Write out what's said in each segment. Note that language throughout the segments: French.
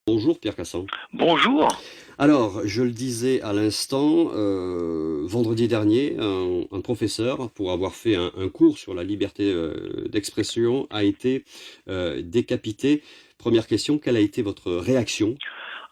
Bonjour Pierre Cassan. Bonjour. Alors, je le disais à l'instant, vendredi dernier, un professeur, pour avoir fait un cours sur la liberté d'expression, a été décapité. Première question, quelle a été votre réaction?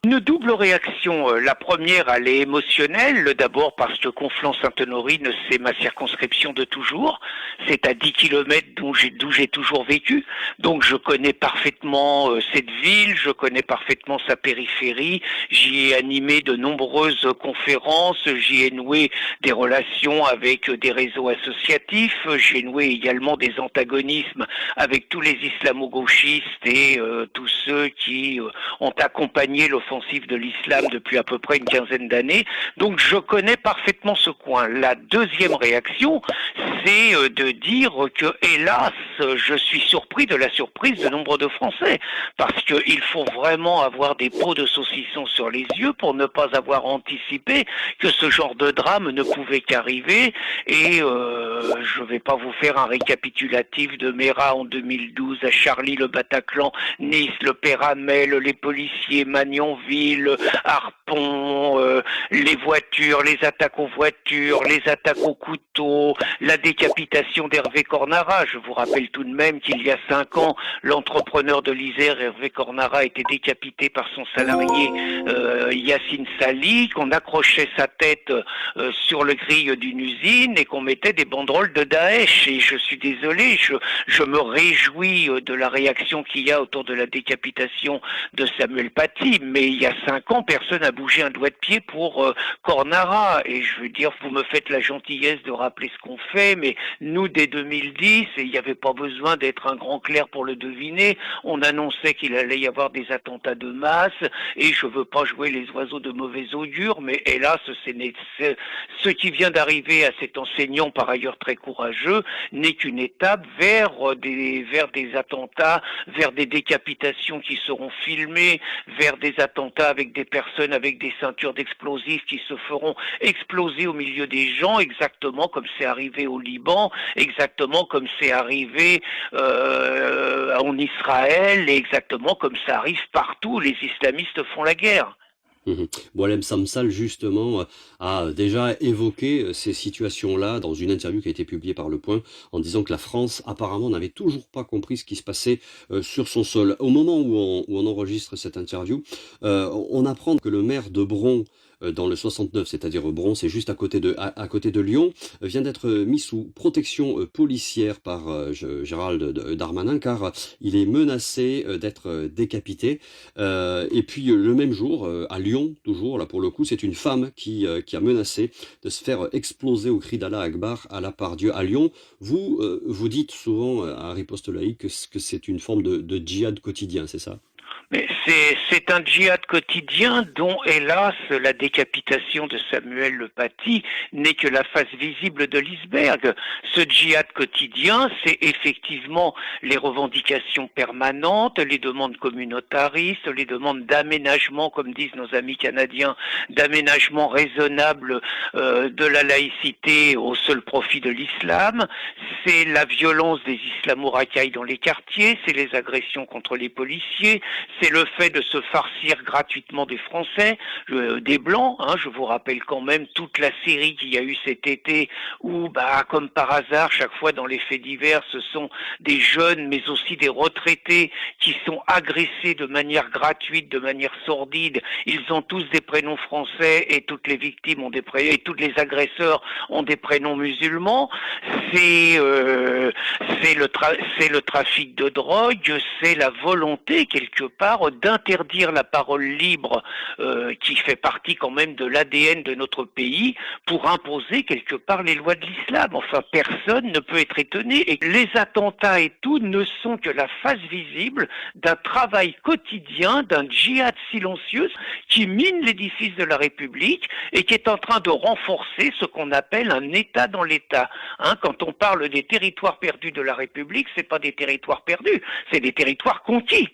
Une double réaction. La première, elle est émotionnelle. D'abord parce que Conflans-Sainte-Honorine, c'est ma circonscription de toujours. C'est à 10 kilomètres d'où j'ai toujours vécu. Donc je connais parfaitement cette ville, je connais parfaitement sa périphérie. J'y ai animé de nombreuses conférences, j'y ai noué des relations avec des réseaux associatifs. J'ai noué également des antagonismes avec tous les islamo-gauchistes et tous ceux qui ont accompagné l'offensive de l'islam depuis à peu près une quinzaine d'années. Donc je connais parfaitement ce coin. La deuxième réaction, c'est de dire que, hélas, je suis surpris de la surprise de nombre de Français. Parce qu'il faut vraiment avoir des pots de saucisson sur les yeux pour ne pas avoir anticipé que ce genre de drame ne pouvait qu'arriver. Et je ne vais pas vous faire un récapitulatif de Mera en 2012, à Charlie, le Bataclan, Nice, le Péramel, les policiers, Magnanville, Harpon, les voitures, les attaques aux voitures, les attaques aux couteaux, la décapitation d'Hervé Cornara. Je vous rappelle tout de même qu'il y a 5 ans, l'entrepreneur de l'Isère, Hervé Cornara, a été décapité par son salarié Yacine Sali, qu'on accrochait sa tête sur le grille d'une usine et qu'on mettait des banderoles de Daesh. Et je suis désolé, je me réjouis de la réaction qu'il y a autour de la décapitation de Samuel Paty, mais il y a 5 ans, personne n'a bougé un doigt de pied pour Cornara. Et je veux dire, vous me faites la gentillesse de rappeler ce qu'on fait, mais nous, dès 2010, et il n'y avait pas besoin d'être un grand clerc pour le deviner, on annonçait qu'il allait y avoir des attentats de masse, et je veux pas jouer les oiseaux de mauvais augure, mais hélas, ce qui vient d'arriver à cet enseignant, par ailleurs très courageux, n'est qu'une étape vers des attentats, vers des décapitations qui seront filmées, vers des attentats avec des personnes avec des ceintures d'explosifs qui se feront exploser au milieu des gens, exactement comme c'est arrivé au Liban, exactement comme c'est arrivé en Israël, et exactement comme ça arrive partout où les islamistes font la guerre. Boualem Samsal, justement, a déjà évoqué ces situations-là dans une interview qui a été publiée par Le Point, en disant que la France, apparemment, n'avait toujours pas compris ce qui se passait sur son sol. Au moment où on enregistre cette interview, on apprend que le maire de Bron, dans le 69, c'est-à-dire Bron, c'est juste à côté de Lyon, vient d'être mis sous protection policière par Gérald Darmanin, car il est menacé d'être décapité. Et puis le même jour, à Lyon, toujours, là pour le coup, c'est une femme qui a menacé de se faire exploser au cri d'Allah Akbar à la Part-Dieu à Lyon. Vous dites souvent à Riposte Laïque que c'est une forme de djihad quotidien, c'est ça? Mais c'est un djihad quotidien dont, hélas, la décapitation de Samuel Le Paty n'est que la face visible de l'iceberg. Ce djihad quotidien, c'est effectivement les revendications permanentes, les demandes communautaristes, les demandes d'aménagement, comme disent nos amis canadiens, d'aménagement raisonnable de la laïcité au seul profit de l'islam. C'est la violence des islamo-racailles dans les quartiers, c'est les agressions contre les policiers, c'est le fait de se farcir gratuitement des Français, des Blancs. Je vous rappelle quand même toute la série qu'il y a eu cet été où, comme par hasard, chaque fois dans les faits divers, ce sont des jeunes mais aussi des retraités qui sont agressés de manière gratuite, de manière sordide. Ils ont tous des prénoms français et toutes les victimes ont des prénoms, et tous les agresseurs ont des prénoms musulmans. C'est le trafic de drogue, c'est la volonté quelque part d'interdire la parole libre qui fait partie quand même de l'ADN de notre pays pour imposer quelque part les lois de l'islam. Enfin, personne ne peut être étonné. Et les attentats et tout ne sont que la face visible d'un travail quotidien, d'un djihad silencieux qui mine l'édifice de la République et qui est en train de renforcer ce qu'on appelle un État dans l'État. Quand on parle des territoires perdus de la République, c'est pas des territoires perdus, c'est des territoires conquis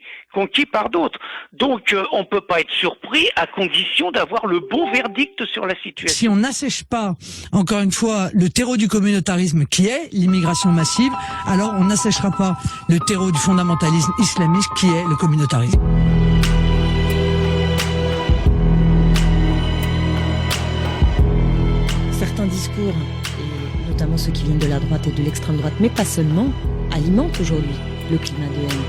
par d'autres. Donc on peut pas être surpris à condition d'avoir le bon verdict sur la situation. Si on n'assèche pas, encore une fois, le terreau du communautarisme qui est l'immigration massive, alors on n'assèchera pas le terreau du fondamentalisme islamiste qui est le communautarisme. discours, et notamment ceux qui viennent de la droite et de l'extrême droite, mais pas seulement, alimentent aujourd'hui le climat de haine.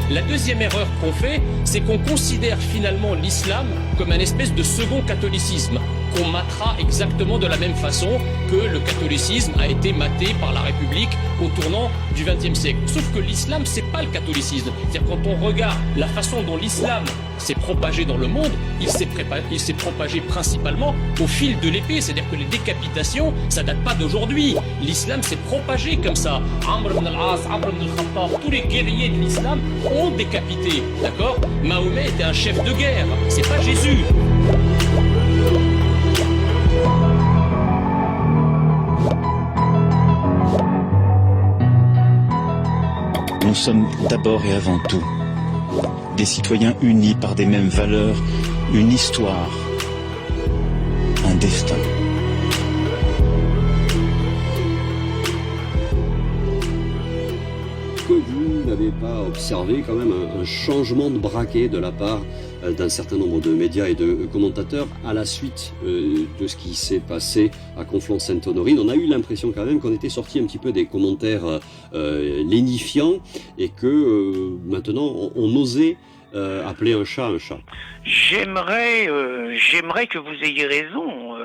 La deuxième erreur qu'on fait, c'est qu'on considère finalement l'islam comme un espèce de second catholicisme, qu'on matera exactement de la même façon que le catholicisme a été maté par la République au tournant du XXe siècle. Sauf que l'islam, c'est pas le catholicisme. C'est-à-dire quand on regarde la façon dont l'islam s'est propagé dans le monde, il s'est propagé principalement au fil de l'épée. C'est-à-dire que les décapitations, ça date pas d'aujourd'hui. L'islam s'est propagé comme ça. Amr ibn al-As, Amr ibn al-Khattab, tous les guerriers de l'islam ont décapité. D'accord ? Mahomet était un chef de guerre. C'est pas Jésus. Nous sommes d'abord et avant tout des citoyens unis par des mêmes valeurs, une histoire, un destin. Que vous n'avez pas observé quand même un changement de braquet de la part d'un certain nombre de médias et de commentateurs à la suite de ce qui s'est passé à Conflans-Sainte-Honorine? On a eu l'impression quand même qu'on était sorti un petit peu des commentaires lénifiants et que maintenant on osait appeler un chat un chat. J'aimerais que vous ayez raison.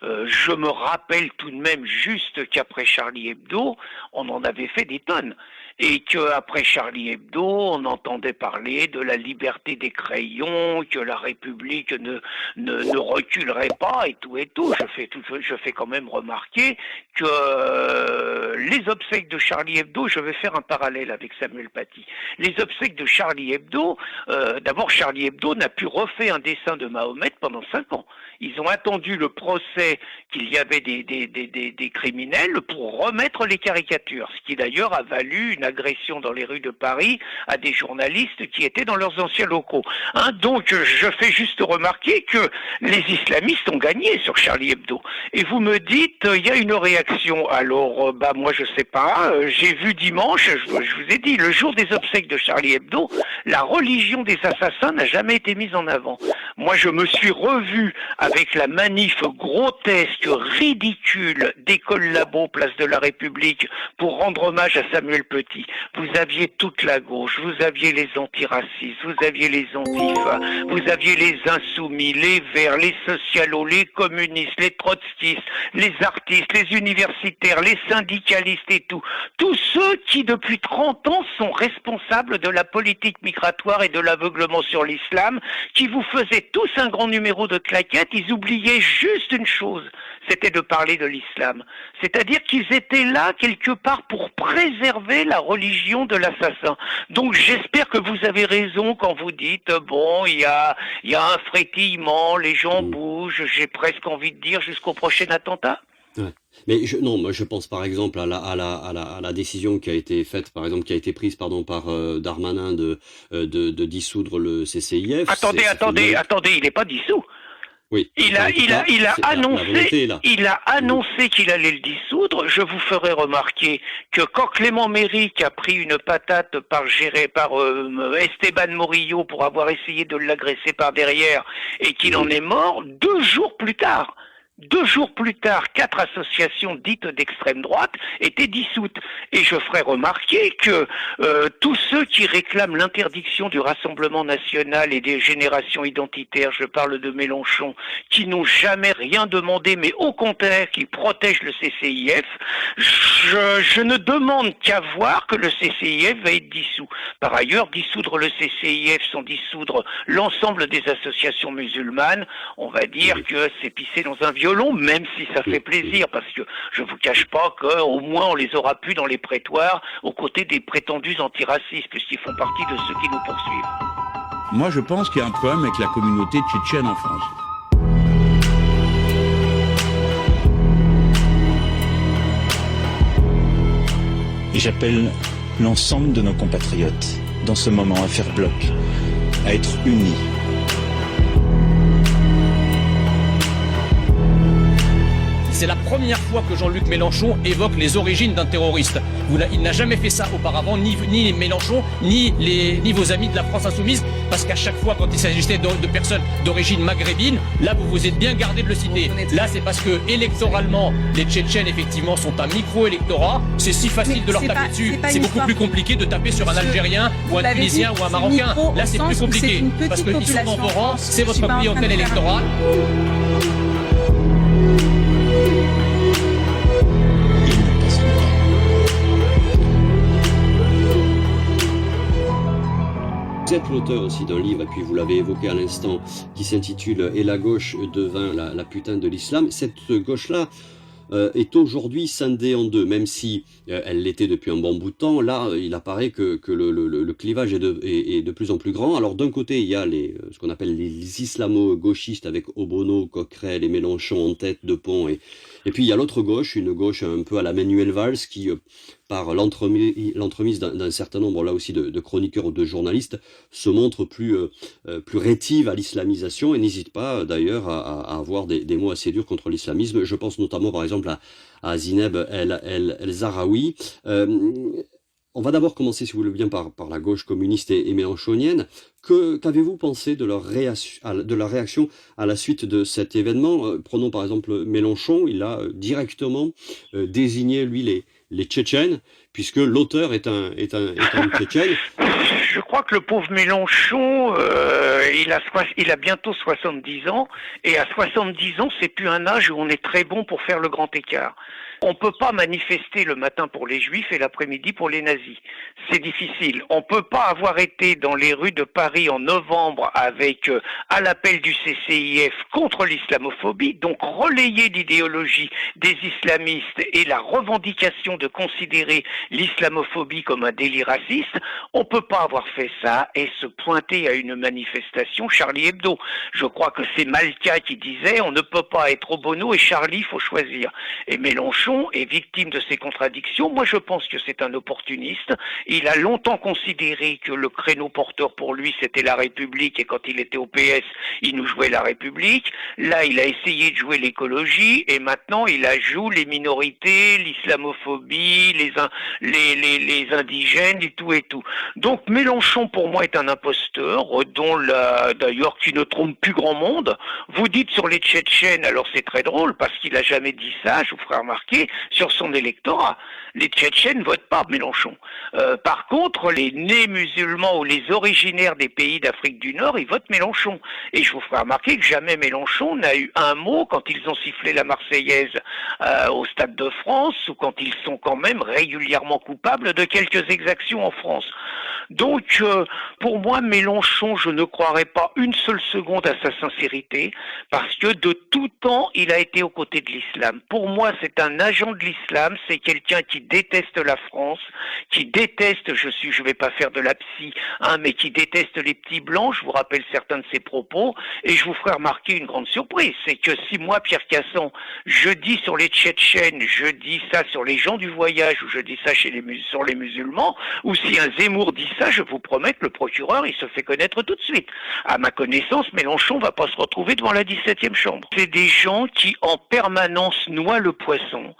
Je me rappelle tout de même juste qu'après Charlie Hebdo, on en avait fait des tonnes. Et qu'après Charlie Hebdo, on entendait parler de la liberté des crayons, que la République ne reculerait pas et tout et tout. Je fais quand même remarquer que les obsèques de Charlie Hebdo, je vais faire un parallèle avec Samuel Paty. Les obsèques de Charlie Hebdo, d'abord Charlie Hebdo n'a pu refaire un dessin de Mahomet pendant 5 ans. Ils ont attendu le procès qu'il y avait des criminels pour remettre les caricatures, ce qui d'ailleurs a valu une agression dans les rues de Paris à des journalistes qui étaient dans leurs anciens locaux. Donc je fais juste remarquer que les islamistes ont gagné sur Charlie Hebdo. Et vous me dites, il y a une réaction. Alors, moi je sais pas, j'ai vu dimanche, je vous ai dit, le jour des obsèques de Charlie Hebdo, la religion des assassins n'a jamais été mise en avant. Moi je me suis revu avec la manif grotesque, ridicule des collabos place de la République pour rendre hommage à Samuel Paty. Vous aviez toute la gauche, vous aviez les antiracistes, vous aviez les antifas, vous aviez les insoumis, les verts, les socialos, les communistes, les trotskistes, les artistes, les universitaires, les syndicalistes et tout. Tous ceux qui depuis 30 ans sont responsables de la politique migratoire et de l'aveuglement sur l'islam, qui vous faisaient tous un grand numéro de claquettes. Ils oubliaient juste une chose, c'était de parler de l'islam. C'est-à-dire qu'ils étaient là quelque part pour préserver la religion de l'assassin. Donc j'espère que vous avez raison quand vous dites bon, il y a un frétillement, les gens bougent, j'ai presque envie de dire jusqu'au prochain attentat. Ouais. Mais moi je pense par exemple à la décision qui a été faite, par exemple, qui a été prise par Darmanin de dissoudre le CCIF. Attendez, il n'est pas dissous. Oui. Il a annoncé qu'il allait le dissoudre. Je vous ferai remarquer que quand Clément Méric a pris une patate par Esteban Morillo pour avoir essayé de l'agresser par derrière et qu'il en est mort, 2 jours plus tard, 4 associations dites d'extrême droite étaient dissoutes. Et je ferai remarquer que tous ceux qui réclament l'interdiction du Rassemblement national et des générations identitaires, je parle de Mélenchon, qui n'ont jamais rien demandé, mais au contraire qui protègent le CCIF, je ne demande qu'à voir que le CCIF va être dissous. Par ailleurs, dissoudre le CCIF sans dissoudre l'ensemble des associations musulmanes, on va dire que c'est pisser dans un violon, même si ça fait plaisir, parce que je vous cache pas qu'au moins on les aura plus dans les prétoires aux côtés des prétendus antiracistes, puisqu'ils font partie de ceux qui nous poursuivent. Moi je pense qu'il y a un problème avec la communauté tchétchène en France. Et j'appelle l'ensemble de nos compatriotes, dans ce moment, à faire bloc, à être unis. c'est la première fois que Jean-Luc Mélenchon évoque les origines d'un terroriste. Il n'a jamais fait ça auparavant, ni Mélenchon, ni vos amis de la France Insoumise, parce qu'à chaque fois, quand il s'agissait de personnes d'origine maghrébine, là, vous vous êtes bien gardé de le citer. Là, c'est parce que, électoralement, les Tchétchènes, effectivement, sont un micro-électorat. C'est si facile de leur taper dessus. C'est beaucoup plus compliqué de taper sur un Algérien, ou un Tunisien, ou un Marocain. Là, c'est plus compliqué. Parce qu'ils sont dans vos rangs, c'est votre clientèle électorale. Vous êtes l'auteur aussi d'un livre, et puis vous l'avez évoqué à l'instant, qui s'intitule « Et la gauche devint la putain de l'islam ». Cette gauche-là est aujourd'hui scindée en deux, même si elle l'était depuis un bon bout de temps. Là, il apparaît que le clivage est de plus en plus grand. Alors d'un côté, il y a ce qu'on appelle les islamo-gauchistes avec Obono, Coquerel et Mélenchon en tête de pont. Et puis il y a l'autre gauche, une gauche un peu à la Manuel Valls qui, par l'entremise d'un certain nombre là aussi de chroniqueurs ou de journalistes, se montre plus rétive à l'islamisation et n'hésite pas d'ailleurs à avoir des mots assez durs contre l'islamisme. Je pense notamment par exemple à Zineb El Zahraoui. On va d'abord commencer, si vous voulez bien, par la gauche communiste et mélenchonienne. Qu'avez-vous pensé de leur réaction à la suite de cet événement? Prenons par exemple Mélenchon, il a directement désigné, lui, les Tchétchènes, puisque l'auteur est un Tchétchène. Je crois que le pauvre Mélenchon, il a bientôt 70 ans, et à 70 ans, c'est plus un âge où on est très bon pour faire le grand écart. On peut pas manifester le matin pour les juifs et l'après-midi pour les nazis. C'est difficile. On peut pas avoir été dans les rues de Paris en novembre avec, à l'appel du CCIF contre l'islamophobie, donc relayer l'idéologie des islamistes et la revendication de considérer l'islamophobie comme un délit raciste. On peut pas avoir fait ça et se pointer à une manifestation Charlie Hebdo. Je crois que c'est Malka qui disait on ne peut pas être Obono et Charlie, il faut choisir. Et Mélenchon est victime de ces contradictions. Moi, je pense que c'est un opportuniste. Il a longtemps considéré que le créneau porteur pour lui, c'était la République, et quand il était au PS, il nous jouait la République. Là, il a essayé de jouer l'écologie, et maintenant, il joue les minorités, l'islamophobie, les indigènes, et tout et tout. Donc, Mélenchon, pour moi, est un imposteur, d'ailleurs, qui ne trompe plus grand monde. Vous dites sur les Tchétchènes, alors c'est très drôle, parce qu'il a jamais dit ça, je vous ferai remarquer, sur son électorat. Les Tchétchènes ne votent pas Mélenchon. Par contre, les nés musulmans ou les originaires des pays d'Afrique du Nord, ils votent Mélenchon. Et je vous ferai remarquer que jamais Mélenchon n'a eu un mot quand ils ont sifflé la Marseillaise au Stade de France, ou quand ils sont quand même régulièrement coupables de quelques exactions en France. Donc, pour moi, Mélenchon, je ne croirais pas une seule seconde à sa sincérité, parce que de tout temps, il a été aux côtés de l'islam. Pour moi, c'est un agent de l'islam, c'est quelqu'un qui déteste la France, qui déteste, je vais pas faire de la psy, mais qui déteste les petits blancs. Je vous rappelle certains de ses propos, et je vous ferai remarquer une grande surprise, c'est que si moi, Pierre Cassan, je dis sur les Tchétchènes, je dis ça sur les gens du voyage, ou je dis ça sur les musulmans, ou si un Zemmour dit ça, je vous promets que le procureur, il se fait connaître tout de suite. À ma connaissance, Mélenchon va pas se retrouver devant la 17e chambre. C'est des gens qui, en permanence, noient le poisson,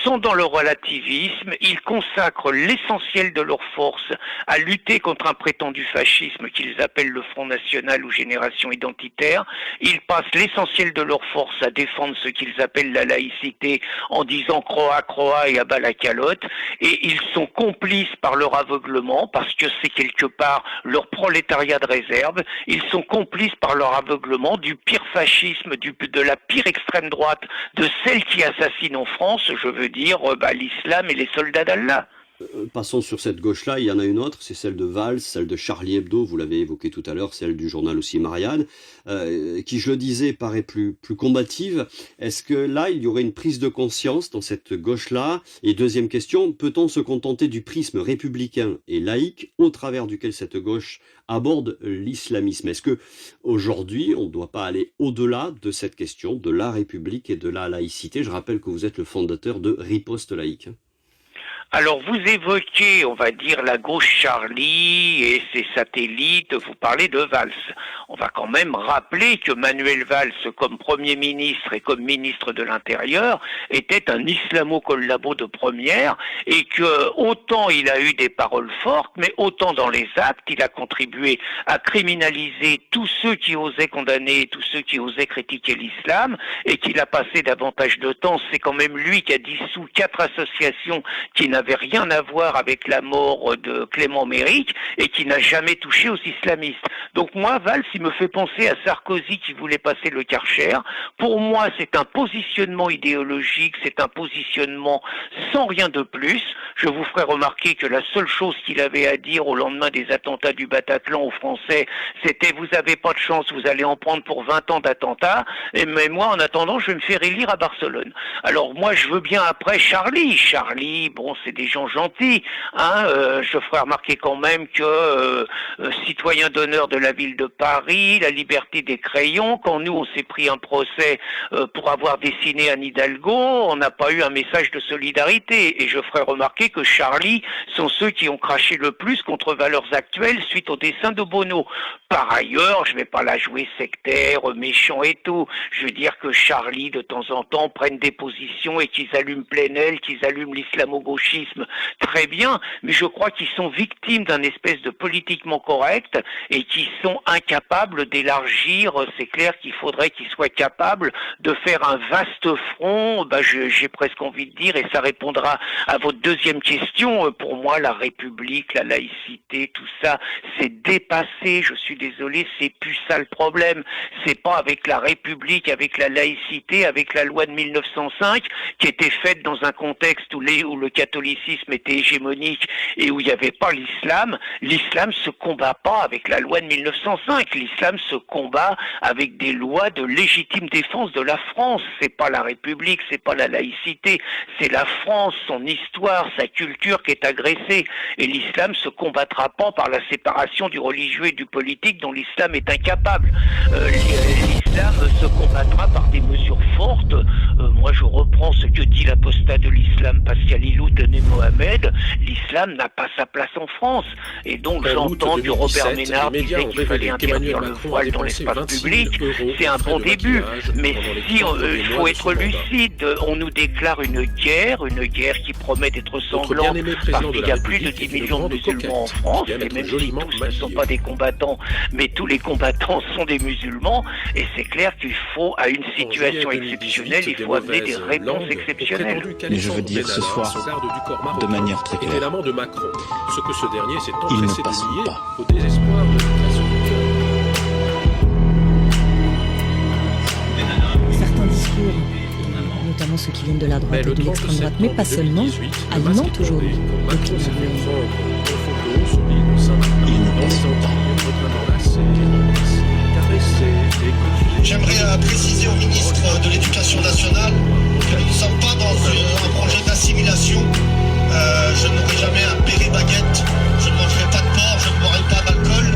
sont dans le relativisme, ils consacrent l'essentiel de leur force à lutter contre un prétendu fascisme qu'ils appellent le Front National ou Génération Identitaire. Ils passent l'essentiel de leur force à défendre ce qu'ils appellent la laïcité en disant croix, croix et abat la calotte. Et ils sont complices par leur aveuglement, parce que c'est quelque part leur prolétariat de réserve. Ils sont complices par leur aveuglement du pire fascisme, de la pire extrême droite, de celle qui assassine en France, je veux dire l'islam et les soldats d'Allah. Passons sur cette gauche-là, il y en a une autre, c'est celle de Valls, celle de Charlie Hebdo, vous l'avez évoqué tout à l'heure, celle du journal aussi Marianne, qui, je le disais, paraît plus combative. Est-ce que là, il y aurait une prise de conscience dans cette gauche-là? Et deuxième question, peut-on se contenter du prisme républicain et laïque au travers duquel cette gauche aborde l'islamisme? Est-ce que aujourd'hui, on ne doit pas aller au-delà de cette question de la République et de la laïcité? Je rappelle que vous êtes le fondateur de Riposte laïque. Alors vous évoquez, on va dire, la gauche Charlie et ses satellites, vous parlez de Valls. On va quand même rappeler que Manuel Valls, comme Premier ministre et comme ministre de l'Intérieur, était un islamo-collabo de première et que autant il a eu des paroles fortes, mais autant dans les actes, il a contribué à criminaliser tous ceux qui osaient condamner, tous ceux qui osaient critiquer l'islam et qu'il a passé davantage de temps. C'est quand même lui qui a dissous 4 associations qui n'avaient rien à voir avec la mort de Clément Méric et qui n'a jamais touché aux islamistes. Donc moi, Valls, il me fait penser à Sarkozy qui voulait passer le Karcher. Pour moi, c'est un positionnement idéologique, c'est un positionnement sans rien de plus. Je vous ferai remarquer que la seule chose qu'il avait à dire au lendemain des attentats du Bataclan aux Français, c'était « vous avez pas de chance, vous allez en prendre pour 20 ans d'attentats, mais moi, en attendant, je vais me faire élire à Barcelone ». Alors moi, je veux bien après Charlie, bon, c'est des gens gentils, hein. Je ferai remarquer quand même que citoyen d'honneur de la ville de Paris, la liberté des crayons, quand nous on s'est pris un procès pour avoir dessiné Anne Hidalgo, on n'a pas eu un message de solidarité. Et je ferai remarquer que Charlie sont ceux qui ont craché le plus contre Valeurs Actuelles suite au dessin de Bono. Par ailleurs, je vais pas la jouer sectaire, méchant et tout. Je veux dire que Charlie, de temps en temps, prennent des positions et qu'ils allument Plenel, qu'ils allument l'islamo-gauchisme, très bien, mais je crois qu'ils sont victimes d'un espèce de politiquement correct et qui sont incapables d'élargir. C'est clair qu'il faudrait qu'ils soient capables de faire un vaste front. J'ai presque envie de dire, et ça répondra à votre deuxième question, pour moi la République, la laïcité, tout ça, c'est dépassé. Je suis désolé, c'est plus ça le problème. C'est pas avec la République, avec la laïcité, avec la loi de 1905 qui était faite dans un contexte où le catholicisme était hégémonique et où il n'y avait pas l'islam. L'islam se combat pas avec la loi de 1905. L'islam se combat avec des lois de légitime défense de la France. C'est pas la République, c'est pas la laïcité, c'est la France, son histoire, sa culture qui est agressée. Et l'islam se combattra pas par la séparation du religieux et du politique dont l'islam est incapable. L'islam se combattra par des mesures fortes. Moi, je reprends ce que dit l'apostat de l'islam, Pascal Ilout né Mohamed. L'islam n'a pas sa place en France. Et donc, j'entends que Robert Ménard disait qu'il fallait interdire le voile dans l'espace public. C'est un bon début. Mais si il faut être lucide, on nous déclare une guerre qui promet d'être sanglante parce qu'il y a plus de 10 millions de musulmans en France, et même si tous ne sont pas des combattants, mais tous les combattants sont des musulmans, et c'est clair qu'il faut, à une situation exceptionnelle, il faut amener des réponses exceptionnelles. Mais je veux dire ce soir, de manière très claire, de Macron, ce que ce dernier s'est ils empressé ne passent de nier pas. au désespoir de toute la société. Certains discours, notamment ceux qui viennent de la droite et de l'extrême droite, mais pas seulement, alimentent aujourd'hui le climat de haine. Ils ne passent pas. J'aimerais préciser au ministre de l'Éducation nationale que nous ne sommes pas dans un projet d'assimilation. Je n'aurai jamais un béret-baguette, je ne mangerai pas de porc, je ne boirai pas d'alcool.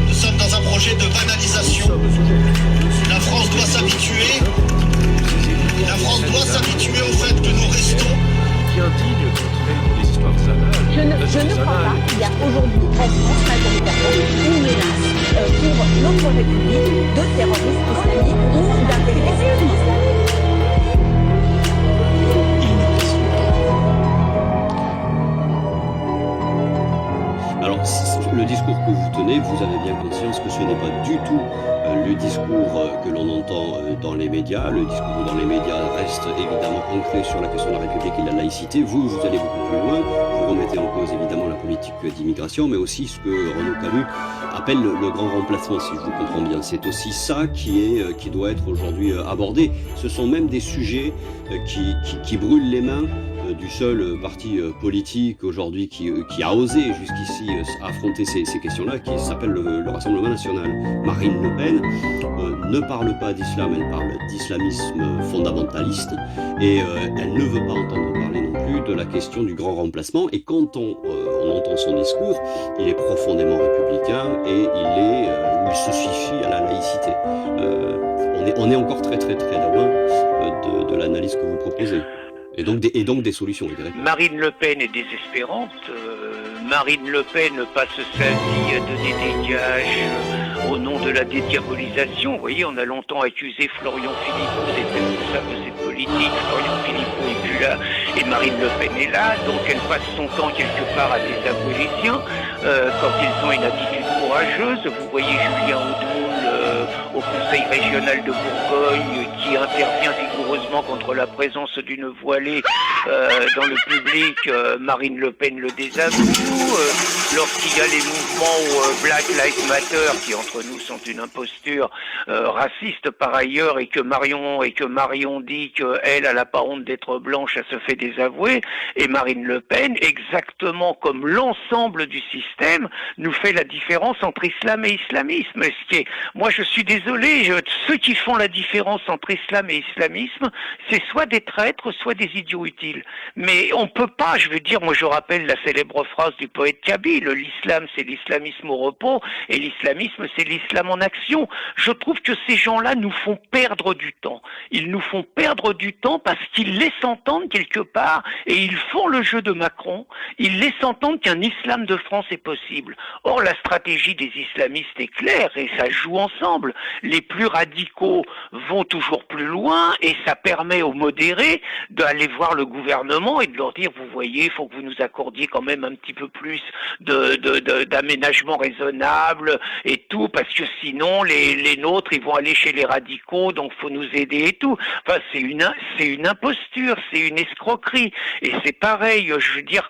Nous sommes dans un projet de banalisation. La France doit s'habituer. La France doit s'habituer au fait que nous restons. Bien digne d'entrer dans les histoires annales. Je ne crois pas qu'il y a aujourd'hui en France majoritairement une menace pour notre République de terrorisme islamique ou d'intégrisme islamique. Ils ne passent pas. Alors, le discours que vous tenez, vous avez bien conscience que ce n'est pas du tout le discours que l'on entend dans les médias. Le discours dans les médias reste évidemment ancré sur la question de la République et de la laïcité. Vous allez beaucoup plus loin. Vous remettez en cause évidemment la politique d'immigration, mais aussi ce que Renaud Camus appelle le grand remplacement, si je vous comprends bien. C'est aussi ça qui doit être aujourd'hui abordé. Ce sont même des sujets qui brûlent les mains du seul parti politique aujourd'hui qui a osé jusqu'ici affronter ces questions-là, qui s'appelle le Rassemblement National. Marine Le Pen ne parle pas d'islam, elle parle d'islamisme fondamentaliste, et elle ne veut pas entendre parler non plus de la question du grand remplacement. Et quand on entend son discours, il est profondément républicain et il se suffit à la laïcité. On est encore très très très loin de l'analyse que vous proposez. Et donc des solutions, je dirais. Marine Le Pen est désespérante. Marine Le Pen passe sa vie à donner des gages au nom de la dédiabolisation. Vous voyez, on a longtemps accusé Florian Philippot d'être responsable de cette politique. Florian Philippot est plus là et Marine Le Pen est là. Donc elle passe son temps quelque part à désavouer les siens quand ils ont une attitude courageuse. Vous voyez Julien Audoul au Conseil régional de Bourgogne qui intervient vigoureusement contre la présence d'une voilée dans le public. Marine Le Pen le désavoue. Lorsqu'il y a les mouvements Black Lives Matter qui entre nous sont une imposture raciste par ailleurs et que Marion dit qu'elle n'a pas honte d'être blanche, elle se fait désavouer, et Marine Le Pen, exactement comme l'ensemble du système, nous fait la différence entre islam et islamisme. Moi je suis désolé, ceux qui font la différence entre islam et islamisme, c'est soit des traîtres, soit des idiots utiles. Mais on peut pas, moi je rappelle la célèbre phrase du poète Kabyle, l'islam c'est l'islamisme au repos et l'islamisme c'est l'islam en action. Je trouve que ces gens-là nous font perdre du temps. Ils nous font perdre du temps parce qu'ils laissent entendre quelque part, et ils font le jeu de Macron, ils laissent entendre qu'un islam de France est possible. Or la stratégie des islamistes est claire et ça joue ensemble. Les plus radicaux vont toujours plus loin et ça permet aux modérés d'aller voir le gouvernement et de leur dire, vous voyez, il faut que vous nous accordiez quand même un petit peu plus d'aménagement raisonnable et tout, parce que sinon les nôtres ils vont aller chez les radicaux, donc faut nous aider et tout. Enfin c'est une imposture, c'est une escroquerie. Et c'est pareil,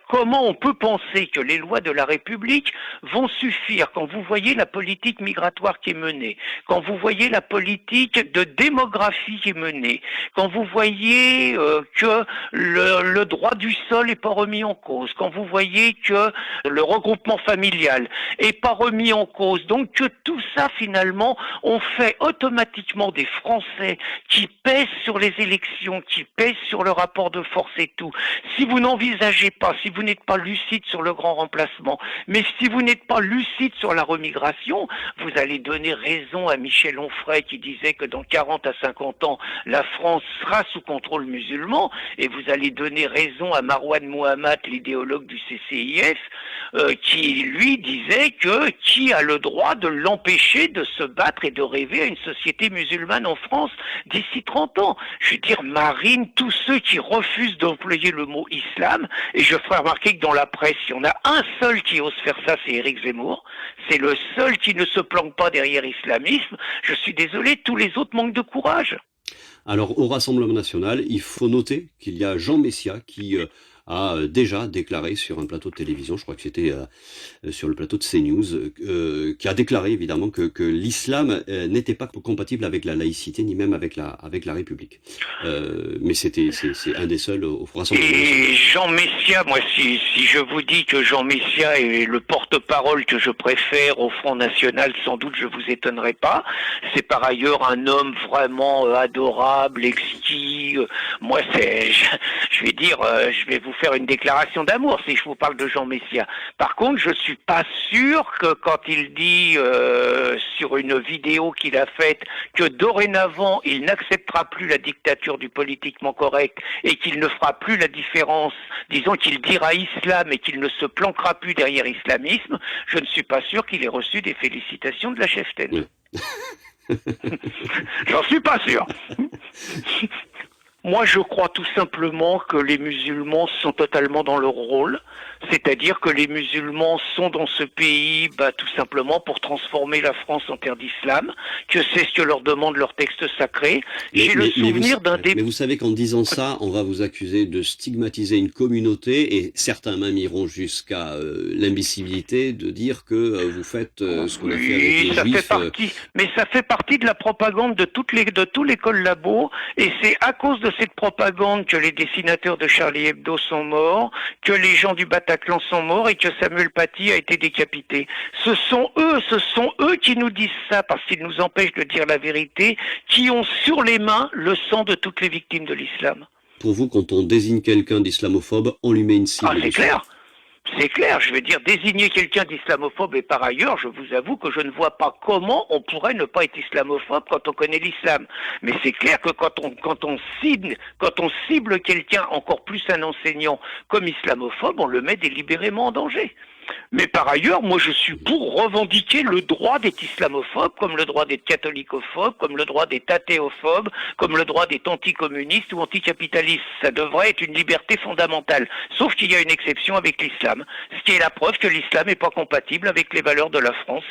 comment on peut penser que les lois de la République vont suffire quand vous voyez la politique migratoire qui est menée, quand vous voyez la politique de démographie qui est menée, quand vous voyez que le droit du sol est pas remis en cause, quand vous voyez que le regroupement familial est pas remis en cause, donc que tout ça finalement on fait automatiquement des Français qui pèsent sur les élections, qui pèsent sur le rapport de force et tout. Si vous n'envisagez pas, si vous n'êtes pas lucide sur le grand remplacement, mais si vous n'êtes pas lucide sur la remigration, vous allez donner raison à Michel Onfray qui disait que dans 40 à 50 ans, la France sera sous contrôle musulman, et vous allez donner raison à Marouane Mohammad, l'idéologue du CCIF, qui lui disait que qui a le droit de l'empêcher de se battre et de rêver à une société musulmane en France d'ici 30 ans. Marine, tous ceux qui refusent d'employer le mot islam, et je ferai remarquer que dans la presse, il y en a un seul qui ose faire ça, c'est Éric Zemmour. C'est le seul qui ne se planque pas derrière islamisme. Je suis désolé, tous les autres manquent de courage. Alors, au Rassemblement national, il faut noter qu'il y a Jean Messia qui a déjà déclaré sur un plateau de télévision, je crois que c'était sur le plateau de CNews, qui a déclaré évidemment que l'islam n'était pas compatible avec la laïcité, ni même avec la République. Mais c'est un des seuls au Rassemblement national. Et Jean Messia, moi si je vous dis que Jean Messia est le porte-parole que je préfère au Front National, sans doute je vous étonnerai pas. C'est par ailleurs un homme vraiment adorable, exquis. Moi je vais vous faire une déclaration d'amour si je vous parle de Jean Messia. Par contre, je suis pas sûr que quand il dit sur une vidéo qu'il a faite que dorénavant il n'acceptera plus la dictature du politiquement correct et qu'il ne fera plus la différence, disons qu'il dira islam et qu'il ne se planquera plus derrière islamisme, je ne suis pas sûr qu'il ait reçu des félicitations de la cheftaine. Oui. J'en suis pas sûr. Moi, je crois tout simplement que les musulmans sont totalement dans leur rôle, c'est-à-dire que les musulmans sont dans ce pays tout simplement pour transformer la France en terre d'islam, que c'est ce que leur demande leur texte sacré. J'ai le souvenir d'un débat... Mais vous savez qu'en disant ça, on va vous accuser de stigmatiser une communauté, et certains même iront jusqu'à l'imbécilité de dire que vous faites ce qu'on a fait avec les Juifs. Mais ça fait partie de la propagande de tous les collabos, et c'est à cause de cette propagande que les dessinateurs de Charlie Hebdo sont morts, que les gens du Bataclan sont morts et que Samuel Paty a été décapité. Ce sont eux qui nous disent ça parce qu'ils nous empêchent de dire la vérité, qui ont sur les mains le sang de toutes les victimes de l'islam. Pour vous, quand on désigne quelqu'un d'islamophobe, on lui met une cible. Ah, c'est clair. C'est clair, je veux dire, désigner quelqu'un d'islamophobe et par ailleurs, je vous avoue que je ne vois pas comment on pourrait ne pas être islamophobe quand on connaît l'islam. Mais c'est clair que quand on cible quelqu'un, encore plus un enseignant, comme islamophobe, on le met délibérément en danger. Mais par ailleurs, moi je suis pour revendiquer le droit d'être islamophobe, comme le droit d'être catholicophobes, comme le droit d'être athéophobe, comme le droit d'être anticommuniste ou anticapitalistes. Ça devrait être une liberté fondamentale. Sauf qu'il y a une exception avec l'islam. Ce qui est la preuve que l'islam n'est pas compatible avec les valeurs de la France